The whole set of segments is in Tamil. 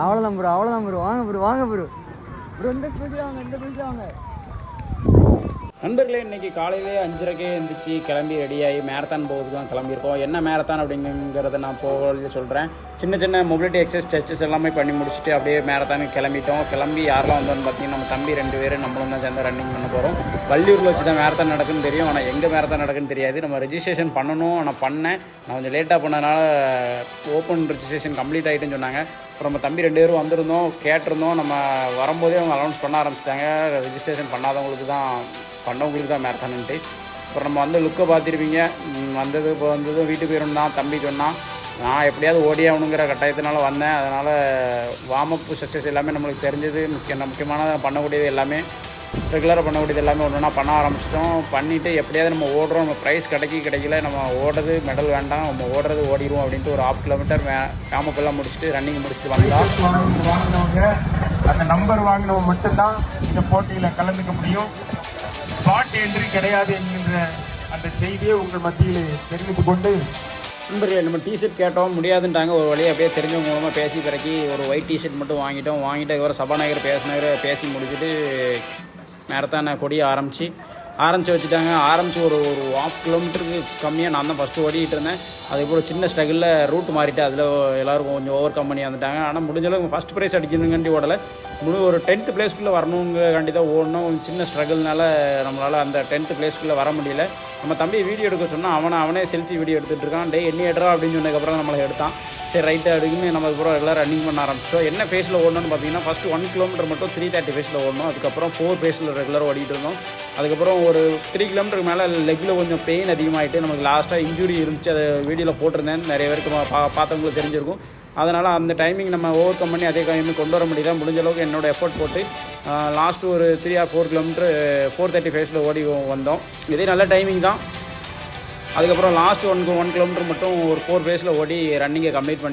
அவ்வளோதான் ப்ரோ, அவ்வளோதான் ப்ரோ. வாங்க ப்ரோ, வாங்க ப்ரோ. ப்ரோ இந்த ஸ்பீடில் வாங்க, இந்த ஸ்பீடில் வாங்க. நண்பர்களே, இன்றைக்கி காலையிலே 5:30க்கே எழுந்திரிச்சு கிளம்பி ரெடியாகி மேரத்தான் போகிறதுக்கு தான் கிளம்பியிருக்கோம். என்ன மேரத்தான் அப்படிங்கிறத நான் போக சொல்கிறேன். சின்ன சின்ன மொபிலிட்டி எக்ஸசைஸ் ஸ்ட்ரெச்சஸ் எல்லாமே பண்ணி முடிச்சுட்டு அப்படியே மேரத்தானுக்கு கிளம்பிட்டோம். கிளம்பி யாரெல்லாம் வந்தோன்னு பார்த்தீங்கன்னா நம்ம தம்பி 2 பேர் நம்மளும் தான் சேர்ந்து ரன்னிங் பண்ண போகிறோம். வள்ளியூரில் வச்சு தான் மேரத்தான் நடக்குன்னு தெரியும். ஆனால் எங்கே மேரத்தான் நடக்குன்னு தெரியாது. நம்ம ரெஜிஸ்ட்ரேஷன் பண்ணணும். நான் பண்ணேன். நான் கொஞ்சம் லேட்டாக பண்ணதுனால ஓப்பன் ரெஜிஸ்ட்ரேஷன் கம்ப்ளீட் ஆகிட்டுன்னு சொன்னாங்க. அப்புறம் நம்ம தம்பி 2 பேரும் வந்திருந்தோம், கேட்டிருந்தோம். நம்ம வரும்போதே அவங்க அனௌன்ஸ் பண்ண ஆரம்பிச்சிட்டாங்க, ரெஜிஸ்ட்ரேஷன் பண்ணாதவங்களுக்கு தான், பண்ணவங்களுக்கு தான் மேரத்தானுன்ட்டு. அப்புறம் நம்ம வந்து லுக்கை பார்த்துருப்பீங்க. இப்போ வந்ததும் வீட்டுக்கு போயிடணும் தம்பி சொன்னான். நான் எப்படியாவது ஓடி ஆகணுங்கிற கட்டாயத்தினால வந்தேன். அதனால் வார்மப் ஸ்ட்ரெச்சஸ் எல்லாமே நம்மளுக்கு தெரிஞ்சது, முக்கியமான பண்ணக்கூடியது எல்லாமே, ரெகுலராக பண்ணக்கூடியது எல்லாமே ஒன்று ஒன்றா பண்ண ஆரம்பிச்சிட்டோம். பண்ணிவிட்டு எப்படியாவது நம்ம ஓடுறோம், நம்ம ப்ரைஸ் கிடைக்கல, நம்ம ஓடுறது மெடல் வேண்டாம், நம்ம ஓடுறது ஓடிடுவோம் அப்படின்ட்டு ஒரு 1/2 கிலோமீட்டர் வார்மப்பெல்லாம் முடிச்சுட்டு ரன்னிங் முடிச்சுட்டு வந்தோம். வாங்கினவங்க, அந்த நம்பர் வாங்கினவங்க மட்டும்தான் இந்த போட்டியில் கலந்துக்க முடியும். ஸ்பாட் என்ட்ரி கிடையாது என்கின்ற அந்த செய்தியை உங்கள் மத்தியில் தெரிவித்து கொண்டு, நண்பர்களே, நம்ம டிஷர்ட் கேட்டோம், முடியாதுன்ட்டாங்க. ஒரு வழியை அப்படியே தெரிஞ்சவங்க மூலமாக பேசி பிறக்கி ஒரு ஒயிட் டிஷர்ட் மட்டும் வாங்கிட்டோம். வாங்கிட்டு அதுக்கப்புறம் சபாநாயகர் பேசி முடிச்சுட்டு மேரத்தானை கொடியை ஆரம்பித்து வச்சுட்டாங்க. ஆரம்பித்து ஒரு 1/2 கிலோமீட்டருக்கு கம்மியாக நான் தான் ஃபஸ்ட்டு ஓடிட்டு இருந்தேன். அதுக்கப்புறம் சின்ன ஸ்ட்ரகிளில் ரூட் மாறிட்டு அதில் எல்லோரும் கொஞ்சம் ஓவர் கம் பண்ணி வந்துட்டாங்க. ஆனால் முடிஞ்சளவுக்கு ஃபஸ்ட் ப்ரைஸ் அடிக்கணுங்காண்டி ஓடலை, ஒரு 10th பிளேஸ்க்குள்ளே வரணுங்காண்டி தான் ஓடணும். கொஞ்சம் சின்ன ஸ்ட்ரகிள்னால நம்மளால் அந்த 10th பிளேஸ்க்குள்ளே வர முடியல. நம்ம தம்பி வீடியோ எடுக்க சொன்னால் அவனே செல்ஃபி வீடியோ எடுத்துகிட்டு இருக்கான். டே என்ன எடுறா அப்படின்னு சொன்னதுக்கப்புறம் நம்மளை எடுத்தான். சரி ரைட்டு அப்படின்னு நம்ம அதுக்கப்புறம் ரெகுலராக ரன்னிங் பண்ண ஆரம்பிச்சிட்டோம். என்ன ஃபேஸில் ஓடணும்னு பார்த்தீங்கன்னா, ஃபஸ்ட்டு 1 கிலோமீட்டர் மட்டும் 3:30 ஃபேஸில் ஓடணும். அதுக்கப்புறம் 4 ஃபேஸில் ரெகுலராக ஓடிட்டு இருந்தோம். அதுக்கப்புறம் ஒரு 3 கிலோமீட்டருக்கு மேலே லெக்கில் கொஞ்சம் பெயின் அதிகமாகிட்டு நமக்கு லாஸ்ட்டாக இன்ஜுரி இருந்துச்சு. அதை வீடியோவில் போட்டிருந்தேன், நிறைய பேருக்கு பார்த்தவங்களுக்கு தெரிஞ்சிருக்கும். அதனால் அந்த டைமிங் நம்ம ஓவர் கம் பண்ணி அதே டைமிங் கொண்டு வர முடியுதா, முடிஞ்ச அளவுக்கு என்னோட எஃபோர்ட் போட்டு லாஸ்ட்டு ஒரு 3 or 4 கிலோமீட்டர் 4:30 ஃபேஸில் ஓடி வந்தோம். இதே நல்ல டைமிங் தான். அதுக்கப்புறம் லாஸ்ட் 1 கிலோமீட்டர் மட்டும் ஒரு 4 ஃபேஸில் ஓடி ரன்னிங்கை கம்ப்ளீட்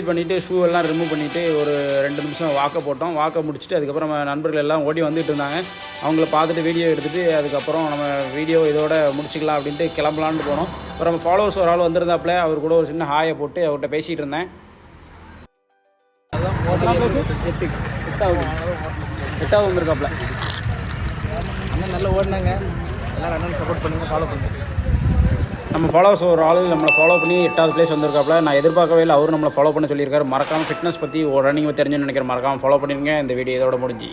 பண்ணிவிட்டு ஷூ எல்லாம் ரிமூவ் பண்ணிவிட்டு ஒரு 2 நிமிஷம் வாக்கை முடிச்சுட்டு அதுக்கப்புறம் நம்ம நண்பர்கள் எல்லாம் ஓடி வந்துட்டு இருந்தாங்க. அவங்கள பார்த்துட்டு வீடியோ எடுத்துகிட்டு அதுக்கப்புறம் நம்ம வீடியோ இதோட முடிச்சிக்கலாம் அப்படின்ட்டு கிளம்பலான்னு போனோம். அப்புறம் நம்ம ஃபாலோவர்ஸ் ஒரு ஆள் வந்திருந்தாப்புல, அவர் கூட ஒரு சின்ன ஹாயை போட்டு அவர்கிட்ட பேசிகிட்டு இருந்தேன். எட்டாவது வந்திருக்காப்புல. அண்ணன் நல்லா ஓடினாங்க. எல்லோரும் அண்ணன் சப்போர்ட் பண்ணுங்கள், ஃபாலோ பண்ணுங்கள். நம்ம ஃபாலோவர்ஸ் ஒரு ஆள் நம்மளை ஃபாலோ பண்ணி 8வது பிளேஸ் வந்திருக்காப்புல. நான் எதிர்பார்க்கவே இல்லை, அவரும் நம்மளை ஃபாலோ பண்ண சொல்லியிருக்காரு. மறக்காமல் ஃபிட்னஸ் பற்றி ரன்னிங் தெரிஞ்சுன்னு நினைக்கிறேன். மறக்காமல் ஃபாலோ பண்ணிடுங்க. இந்த வீடியோ இதோட முடிஞ்சு.